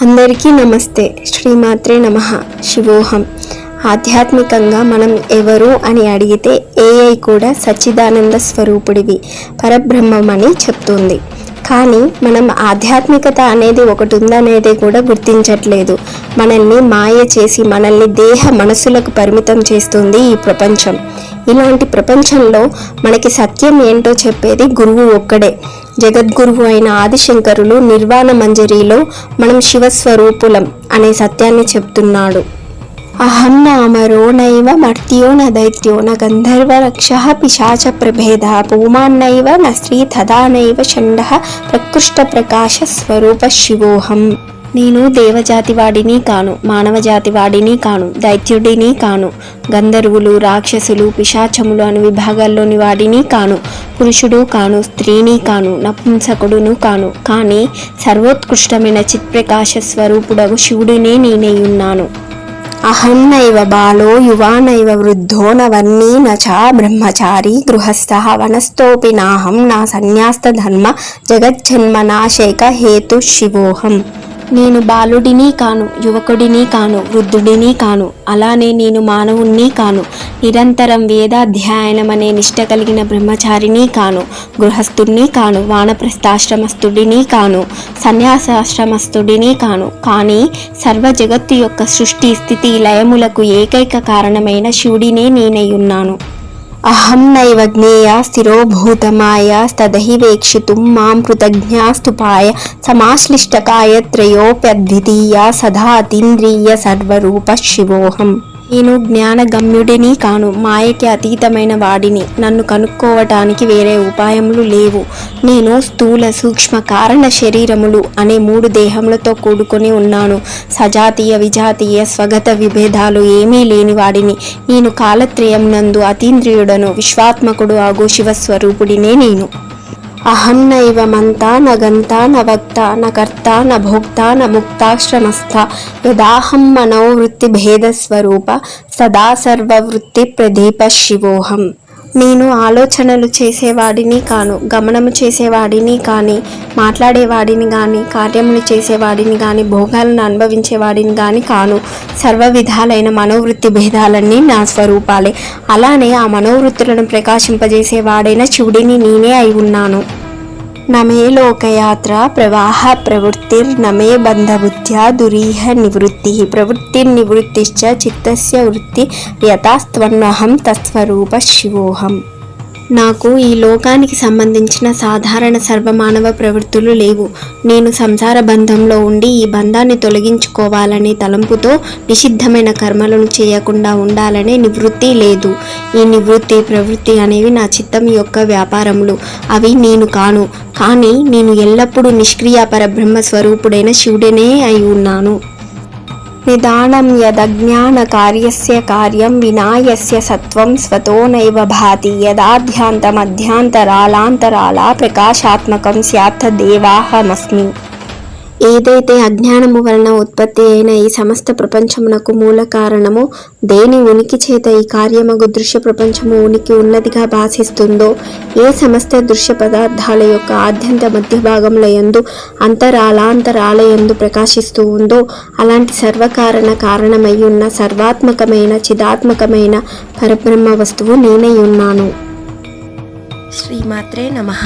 అందరికీ నమస్తే. శ్రీమాత్రే నమః. శివోహం. ఆధ్యాత్మికంగా మనం ఎవరు అని అడిగితే ఏఐ కూడా సచ్చిదానంద స్వరూపుడివి, పరబ్రహ్మమని చెప్తుంది. కానీ మనం ఆధ్యాత్మికత అనేది ఒకటి ఉందనేది కూడా గుర్తించట్లేదు. మనల్ని మాయ చేసి మనల్ని దేహ మనసులకు పరిమితం చేస్తుంది ఈ ప్రపంచం. ఇలాంటి ప్రపంచంలో మనకి సత్యం ఏంటో చెప్పేది గురువు ఒక్కడే. జగద్గురువు అయిన ఆదిశంకరులు నిర్వాణ మంజరిలో మనం శివస్వరూపులం అనే సత్యాన్ని చెప్తున్నాడు. అహం నామరో నైవ మర్త్యో న దైత్యో న గంధర్వ రక్ష పిశాచ ప్రభేద పూమాన్నైవ న స్త్రీ తదా నైవ షండ ప్రకృష్ట ప్రకాశ స్వరూప శివోహం. నేను దేవజాతి వాడిని కాను, మానవ జాతి వాడిని కాను, దైత్యుడిని కాను, గంధర్వులు, రాక్షసులు, పిశాచములు అను విభాగాల్లోని వాడిని కాను, పురుషుడు కాను, స్త్రీని కాను, నపుంసకుడును కాను. కానీ సర్వోత్కృష్టమైన చిత్ప్రకాశ స్వరూపుడగు శివుడినే నేనయ్యున్నాను. అహం నైవ బాలో యువా నైవ వృద్ధో నవన్నీ నచ బ్రహ్మచారి గృహస్థః వనస్థోపి నాహం నా సన్యాస్త ధర్మ జగజ్జన్మ నాశైక హేతు శివోహం. నేను బాలుడిని కాను, యువకుడిని కాను, వృద్ధుడిని కాను, అలానే నేను మానవుణ్ణి కాను, నిరంతరం వేదాధ్యయనం అనే నిష్ట కలిగిన బ్రహ్మచారిని కాను, గృహస్థుడిని కాను, వానప్రస్థాశ్రమస్థుడిని కాను, సన్యాసాశ్రమస్థుడిని కాను. కానీ సర్వ జగత్తు యొక్క సృష్టి స్థితి లయములకు ఏకైక కారణమైన శివుడినే నేనయ్యున్నాను. అహం నైవ జ్ఞేయ స్థిరోభూతమాయ తదహి వేక్షితుం మాం కృతజ్ఞాస్తుపాయ సమాశ్లిష్టకాయ త్రయోప్యద్వితీయ సదా అతీంద్రియ సర్వరూప శివోహం. నేను జ్ఞానగమ్యుడిని కాను, మాయకి అతీతమైన వాడిని. నన్ను కనుక్కోవటానికి వేరే ఉపాయములు లేవు. నేను స్థూల సూక్ష్మ కారణ శరీరములు అనే 3 దేహములతో కూడుకొని ఉన్నాను. సజాతీయ విజాతీయ స్వగత విభేదాలు ఏమీ లేని వాడిని. నేను కాలత్రయం నందు అతీంద్రియుడను, విశ్వాత్మకుడు ఆగు శివస్వరూపుడినే నేను. అహం నైవ మంతా న గంతా న వక్తా న కర్తా న భోక్తా న ముక్తాశ్రమస్థ యదాహం మనోవృత్తి భేదస్వరూప సదా సర్వవృత్తి ప్రదీప శివోహం. నేను ఆలోచనలు చేసేవాడిని కాను, గమనము చేసేవాడిని కానీ, మాట్లాడేవాడిని కానీ, కార్యములు చేసేవాడిని కానీ, భోగాలను అనుభవించేవాడిని కానీ కాను. సర్వ విధాలైన మనోవృత్తి భేదాలన్నీ నా స్వరూపాలే. అలానే ఆ మనోవృత్తులను ప్రకాశింపజేసేవాడైన శివుడిని నేనే అయి ఉన్నాను. నమే లోకయాత్ర ప్రవాహ ప్రవృత్తిర్నమే బంధబుద్ధ్యా దురీహ నివృత్తి ప్రవృత్తిర్నివృత్తిశ్చ చిత్తస్య వృత్తి యథాస్త్వన్నహం తత్స్వరూప శివోహం. నాకు ఈ లోకానికి సంబంధించిన సాధారణ సర్వమానవ ప్రవృత్తులు లేవు. నేను సంసార బంధంలో ఉండి ఈ బంధాన్ని తొలగించుకోవాలనే తలంపుతో నిషిద్ధమైన కర్మలను చేయకుండా ఉండాలనే నివృత్తి లేదు. ఈ నివృత్తి ప్రవృత్తి అనేవి నా చిత్తం యొక్క వ్యాపారములు. అవి నేను కాను. కానీ నేను ఎల్లప్పుడూ నిష్క్రియ పరబ్రహ్మ స్వరూపుడైన శివుడనే అయి ఉన్నాను. నిదానం యదజ్ఞాన కార్యస్య కార్యం వినాయస్య సత్వం స్వతో నైవ భాతి యదాధ్యాంతమధ్యాంతరాలాంతరాలా ప్రకాశాత్మకం స్యాత్ దేవాహమస్మి. ఏదైతే అజ్ఞానము వలన ఉత్పత్తి అయిన ఈ సమస్త ప్రపంచమునకు మూల కారణమో, దేని ఉనికి చేత ఈ కార్యమగు దృశ్య ప్రపంచము ఉనికి ఉన్నదిగా భాషిస్తుందో, ఏ సమస్త దృశ్య పదార్థాల యొక్క ఆద్యంత మధ్య భాగముల యందు అంతరాలాంతరాల యందు ప్రకాశిస్తూ ఉందో, అలాంటి సర్వకారణ కారణమై ఉన్న సర్వాత్మకమైన చిదాత్మకమైన పరబ్రహ్మ వస్తువు నేనై ఉన్నాను. శ్రీమాత్రే నమః.